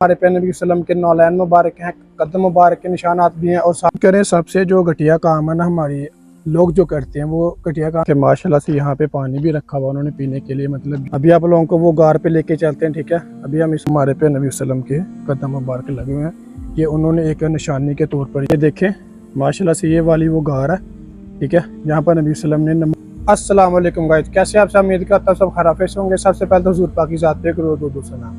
हमारे पे नबी वसल्लम के नौलैन मुबारक हैं, कदम मुबारक के निशानात भी हैं। और साथ करें सबसे जो घटिया काम है ना हमारी लोग जो करते हैं वो घटिया काम के माशाल्लाह से यहाँ पे पानी भी रखा हुआ उन्होंने पीने के लिए। मतलब अभी आप लोगों को वो गार पे लेके चलते हैं, ठीक है। अभी हम इस हमारे पे नबी वसल्लम के कदम मुबारक लगे हुए हैं, ये उन्होंने एक निशानी के तौर पर ये देखें माशाल्लाह से ये वाली वो गार है, ठीक है, जहाँ पर नबी वसल्लम ने अस्सलाम वालेकुम गाइस, कैसे आप सब? उम्मीद करता हूं सब खराफिश होंगे। सबसे पहले तो हुजूर पाक की ज़ात पे करोड़ दो सलाम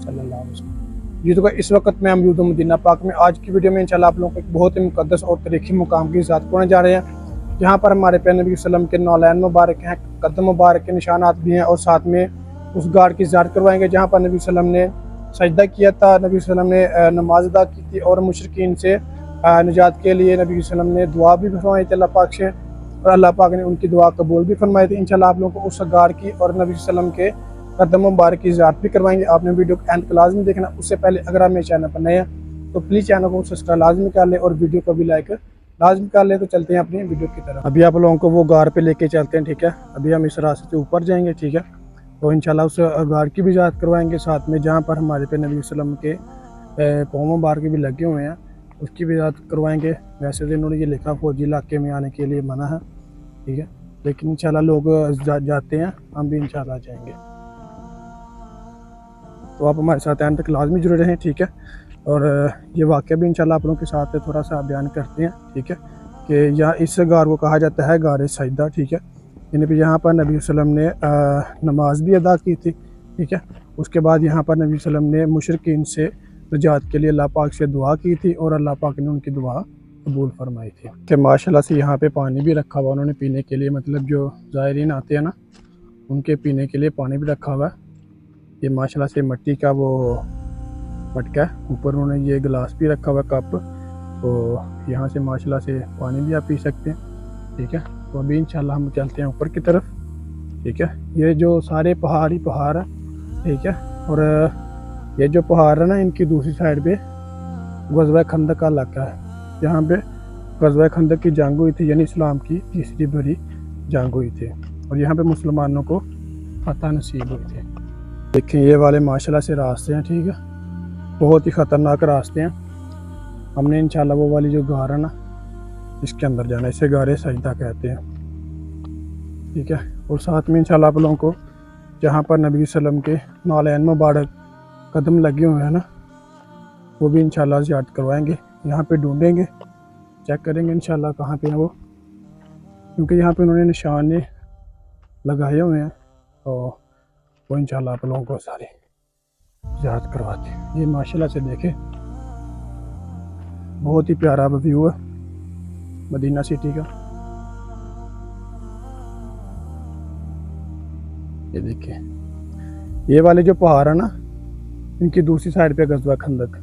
सल्लल्लाहु अलैहि वसल्लम। जी तो इस वक्त मैं मौजूद हूं मदीना पाक में। आज की वीडियो में इंशाल्लाह आप लोगों को एक बहुत ही मुकद्दस और तारीखी मुकाम की ज़ात करने जा रहे हैं, जहाँ पर हमारे पे नबी वसल्लम के नौलैन मुबारक हैं, कदम मुबारक के निशानात भी हैं। और साथ में उस गार की ज़ियारत करवाएंगे जहाँ पर नबी वसल्लम ने सजदा किया था, नबी वसल्लम ने नमाज अदा की थी और मुशरिकीन से निजात के लिए नबी वसल्लम ने दुआ भी फरमाई थी अल्लाह पाक से, और अल्लाह पाक ने उनकी दुआ कबूल भी फरमाई थी। इंशाल्लाह आप लोगों को उस गार की और नबी वसल्लम के कदम मुबारक की ज़ियारत भी करवाएंगे। आपने वीडियो को एंड लाजमी देखना। उससे पहले अगर आप मेरे चैनल पर नए हैं तो प्लीज़ चैनल को सब्सक्राइब लाजमी कर लें और वीडियो को भी लाइक लाजमी कर लें। तो चलते हैं अपनी वीडियो की तरफ। अभी आप लोगों को वो गार पे लेके चलते हैं, ठीक है। अभी हम इस रास्ते से ऊपर जाएंगे, ठीक है। तो इंशाल्लाह उस गार की भी ज़ियारत करवाएंगे, साथ में जहाँ पर हमारे पे नबी वसल्लम के पाँव मुबारक भी लगे हुए हैं उसकी भी ज़ियारत करवाएंगे। वैसे तो इन्होंने ये लिखा फौजी इलाके में आने के लिए मना है, ठीक है, लेकिन इंशाल्लाह लोग जाते हैं, हम भी इंशाल्लाह जाएंगे। तो आप हमारे साथ एंड तक लाजमी जुड़े रहें, ठीक है। और ये वाक़या भी इंशाल्लाह आप लोगों के साथ थोड़ा सा बयान करते हैं, ठीक है, कि यहाँ इस गार को कहा जाता है गार सजदा, ठीक है। यानी कि यहाँ पर नबी वसल्लम ने नमाज भी अदा की थी, ठीक है। उसके बाद यहाँ पर नबी वसल्लम ने मुशरिकीन से निजात के लिए अल्लाह पाक से दुआ की थी और अल्लाह पाक ने उनकी दुआ कबूल फरमाई थी कि माशाल्लाह से यहाँ पे पानी भी रखा हुआ उन्होंने पीने के लिए। मतलब जो ज़ायरीन आते हैं ना उनके पीने के लिए पानी भी रखा हुआ है। ये माशाल्लाह से मिट्टी का वो मटका है, ऊपर उन्होंने ये गिलास भी रखा हुआ है, कप। तो यहाँ से माशाल्लाह से पानी भी आप पी सकते हैं, ठीक है। तो अभी इंशाल्लाह हम चलते हैं ऊपर की तरफ, ठीक है। ये जो सारे पहाड़ ही पहाड़ है, ठीक है। और ये जो पहाड़ है ना इनकी दूसरी साइड पे ग़ज़वा खंदक का इलाका है, जहाँ पे ग़ज़वा खंदक की जंग हुई थी, यानी इस्लाम की तीसरी बड़ी जंग हुई थी और यहाँ पे मुसलमानों को फतह नसीब हुई थी। देखें ये वाले माशाल्लाह से रास्ते हैं, ठीक है, बहुत ही ख़तरनाक रास्ते हैं। हमने इंशाल्लाह वो वाली जो गार है ना इसके अंदर जाना, इसे गारे सजदा कहते हैं, ठीक है। और साथ में इंशाल्लाह आप लोगों को जहाँ पर नबी वसल्लम के नौलैन मुबारक कदम लगे हुए हैं ना वो भी इंशाल्लाह ज़ियारत करवाएंगे। यहाँ पे ढूंढेंगे, चेक करेंगे इंशाल्लाह कहाँ पे हैं वो, क्योंकि यहाँ पे उन्होंने निशान लगाए हुए हैं। तो वो इंशाल्लाह आप लोगों को सारी ज़ियारत करवाते हैं। ये माशाल्लाह से देखें बहुत ही प्यारा व्यू है मदीना सिटी का। ये देखिए ये वाले जो पहाड़ है ना इनकी दूसरी साइड पे ग़ज़वा खंदक,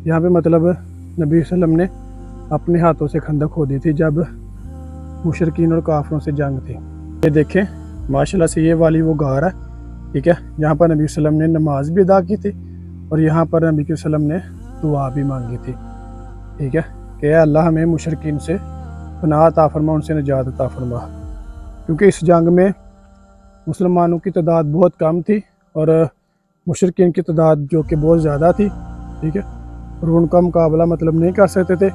यहाँ पे मतलब नबी वसल्लम ने अपने हाथों से खंदक खोदी थी जब मुशरिकीन और काफिरों से जंग थी। ये देखें माशाल्लाह से ये वाली वो गार है, ठीक है, जहाँ पर नबी वसल्लम ने नमाज भी अदा की थी और यहाँ पर नबी वसल्लम ने दुआ भी मांगी थी, ठीक है, कि अल्लाह हमें मुशरिकीन से पनाह अता फरमा, उनसे निजात अता फरमा। क्योंकि इस जंग में मुसलमानों की तादाद बहुत कम थी और मुशरिकीन की तादाद जो कि बहुत ज़्यादा थी, ठीक है, और उनका मुकाबला मतलब नहीं कर सकते थे।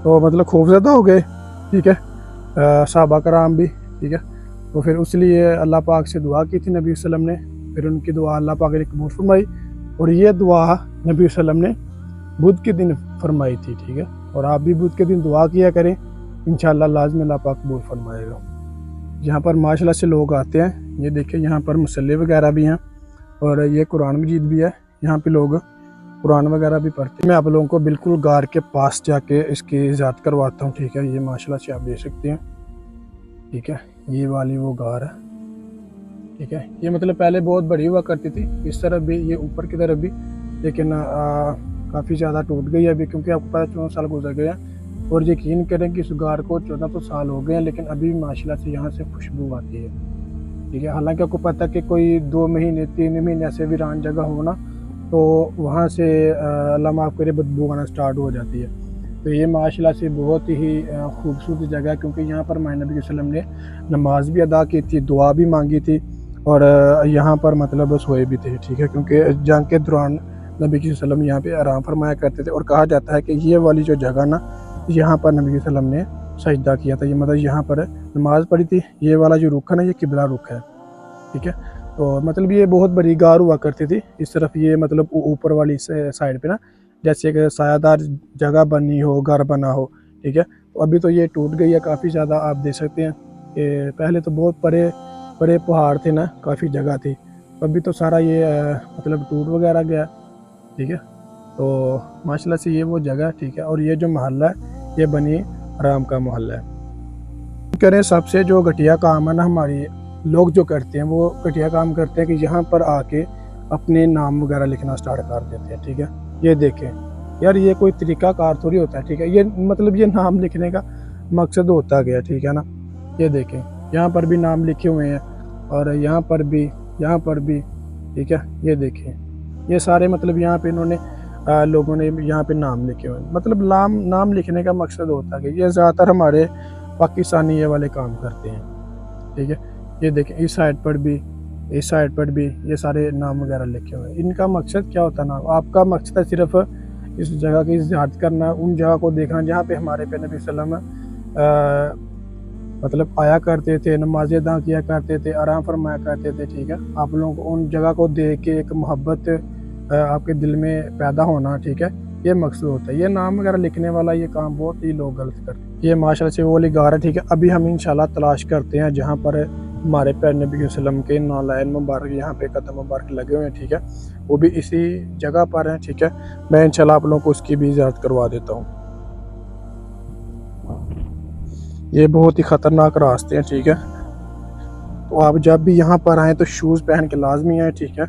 तो मतलब खौफज़दा हो गए, ठीक है, सहाबा कराम भी, ठीक है। तो फिर इसलिए अल्लाह पाक से दुआ की थी नबी वसल्लम ने, फिर उनकी दुआ अल्लाह पाक ने कबूल फरमाई और ये दुआ नबी वसल्लम ने बुध के दिन फरमाई थी, ठीक है। और आप भी बुध के दिन दुआ किया करें, इंशाल्लाह लाज़मी अल्लाह पाक कबूल फरमाएगा। यहाँ पर माशाल्लाह से लोग आते हैं, ये देखिए यहाँ पर मुसल्ले वगैरह भी हैं और ये कुरान मजीद भी है, यहाँ पे लोग कुरान वगैरह भी पढ़ते हैं। मैं आप लोगों को बिल्कुल गार के पास जाके इसकी ज़ियारत करवाता हूँ, ठीक है। ये माशाल्लाह से आप देख सकते हैं, ठीक है, ये वाली वो गार है, ठीक है। ये मतलब पहले बहुत बड़ी हुआ करती थी, इस तरफ भी ये ऊपर की तरफ भी, लेकिन काफ़ी ज़्यादा टूट गई है अभी, क्योंकि आपको पता 14 साल गुजर गए हैं। और यकीन करें कि इस गार को 14 तो साल हो गए हैं, लेकिन अभी माशाल्लाह से यहाँ से खुशबू आती है, ठीक है। हालांकि आपको पता कि कोई 2 महीने 3 महीने ऐसे वीरान जगह हो ना तो वहाँ से अल्लाह माफ़ करे बदबू आना स्टार्ट हो जाती है। तो ये माशाल्लाह से बहुत ही खूबसूरत जगह है, क्योंकि यहाँ पर हमारे नबी वसल्लम ने नमाज भी अदा की थी, दुआ भी मांगी थी और यहाँ पर मतलब सोए भी थे, ठीक है, क्योंकि जंग के दौरान नबी की सल्लम यहाँ पे आराम फरमाया करते थे। और कहा जाता है कि ये वाली जो जगह ना, यहाँ पर नबी की सल्लम ने सजदा किया था, ये मतलब यहाँ पर नमाज पढ़ी थी। ये वाला जो रुख है ना, ये किबला रुख है, ठीक है। तो मतलब ये बहुत बड़ी गार हुआ करती थी। इस तरफ ये मतलब ऊपर वाली साइड पे ना, जैसे एक सायादार जगह बनी हो, घर बना हो, ठीक है। तो अभी तो ये टूट गई है काफ़ी ज़्यादा, आप देख सकते हैं कि पहले तो बहुत बड़े बड़े पहाड़ थे ना, काफ़ी जगह थी। अभी तो सारा ये मतलब टूट वगैरह गया, ठीक है। तो माशाल्लाह से ये वो जगह, ठीक है। और ये जो मोहल्ला है, ये बनी आराम का मोहल्ला है। करें सबसे जो घटिया काम है ना, हमारी लोग जो करते हैं वो घटिया काम करते हैं कि यहाँ पर आके अपने नाम वगैरह लिखना स्टार्ट कर देते हैं, ठीक है। ये देखें यार, ये कोई तरीका कार थोड़ी होता है, ठीक है। ये मतलब ये नाम लिखने का मकसद होता गया, ठीक है ना। ये देखें, यहाँ पर भी नाम लिखे हुए हैं और यहाँ पर भी, यहाँ पर भी, ठीक है। ये देखें, ये सारे मतलब यहाँ पे इन्होंने लोगों ने यहाँ पे नाम लिखे हुए हैं। मतलब नाम लिखने का मकसद होता है कि ये ज़्यादातर हमारे पाकिस्तानी ये वाले काम करते हैं, ठीक है। ये देखें, इस साइड पर भी, इस साइड पर भी ये सारे नाम वगैरह लिखे हुए हैं। इनका मकसद क्या होता है ना, आपका मकसद है सिर्फ इस जगह की ज़ियारत करना, उन जगह को देखना जहाँ पे हमारे पे नबी सल्लम मतलब आया करते थे, नमाज़ें अदा किया करते थे, आराम फरमाया करते थे, ठीक है। आप लोगों को उन जगह को देख के एक मोहब्बत आपके दिल में पैदा होना, ठीक है, ये मकसद होता है। ये नाम वगैरह लिखने वाला ये काम बहुत ही लोग गलत करते हैं। ये माशाल्लाह से वो वाली गार है, ठीक है। अभी हम इंशाल्लाह तलाश करते हैं जहाँ पर हमारे प्यारे नबी वसल्लम के नालैन मुबारक, यहाँ पे कदम मुबारक लगे हुए हैं, ठीक है। वो भी इसी जगह पर हैं, ठीक है। मैं इंशाल्लाह आप लोगों को उसकी भी इजाज़त करवा देता हूँ। ये बहुत ही ख़तरनाक रास्ते हैं, ठीक है। तो आप जब भी यहाँ पर आएँ तो शूज़ पहन के लाजमी आए, ठीक है,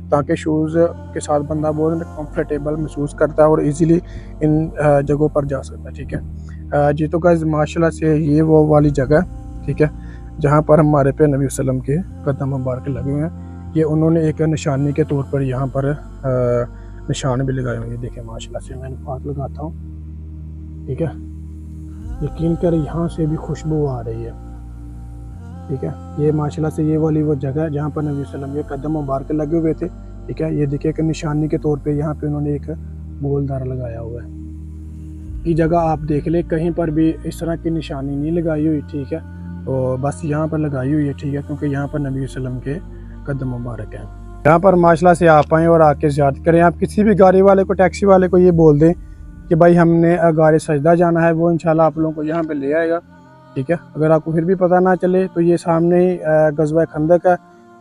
ताकि शूज़ के साथ बंदा बहुत कंफर्टेबल महसूस करता है और इजीली इन जगहों पर जा सकता है, ठीक है। जी तो गाइस, माशाल्लाह से ये वो वाली जगह, ठीक है, जहाँ पर हमारे पे नबी वसल्लम के कदम मुबारक लगे हुए हैं। ये उन्होंने एक निशानी के तौर पर यहाँ पर निशान भी लगाए हुए हैं। देखें माशाल्लाह से, मैं हाथ लगाता हूँ, ठीक है। यकीन कर यहाँ से भी खुशबू आ रही है, ठीक है। ये माशाल्लाह से ये वाली वो जगह है जहाँ पर नबी वसल्लम के कदम मुबारक लगे हुए थे, ठीक है। ये देखिए, एक निशानी के तौर पे यहाँ पे उन्होंने एक गोलदार लगाया हुआ है। ये जगह आप देख ले, कहीं पर भी इस तरह की निशानी नहीं लगाई हुई, ठीक है। तो बस यहाँ पर लगाई हुई है, ठीक है, क्योंकि यहाँ पर नबी वसल्लम के कदम मुबारक हैं। यहाँ पर माशाल्लाह से आप आएँ और आके ज़ियारत करें। आप किसी भी गाड़ी वाले को, टैक्सी वाले को ये बोल दें कि भाई हमने गाड़ी सजदा जाना है, वो इंशाल्लाह आप लोगों को यहाँ पे ले आएगा, ठीक है। अगर आपको फिर भी पता ना चले तो ये सामने ही गज़वा खंदक है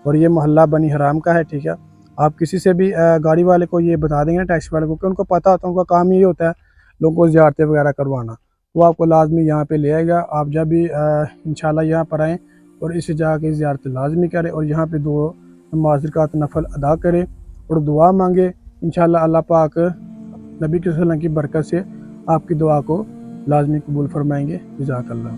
और ये मोहल्ला बनी हराम का है, ठीक है। आप किसी से भी गाड़ी वाले को ये बता देंगे, टैक्सी वाले को, कि उनको पता होता है, उनका काम ये होता है लोगों को ज़ियारतें वगैरह करवाना, वो आपको लाजमी यहाँ पे ले आएगा। आप जब भी इंशाल्लाह यहाँ पर आएँ और इस जगह की ज़ियारत लाजमी करें और यहाँ पे 2 नमाज़ रकात नफल अदा करें और दुआ मांगे। इंशाल्लाह अल्लाह पाक नबी के सल्लल्लाहु अलैहि वसल्लम की बरकत से आपकी दुआ को लाजमी कबूल फरमाएंगे। जज़ाकल्लाह।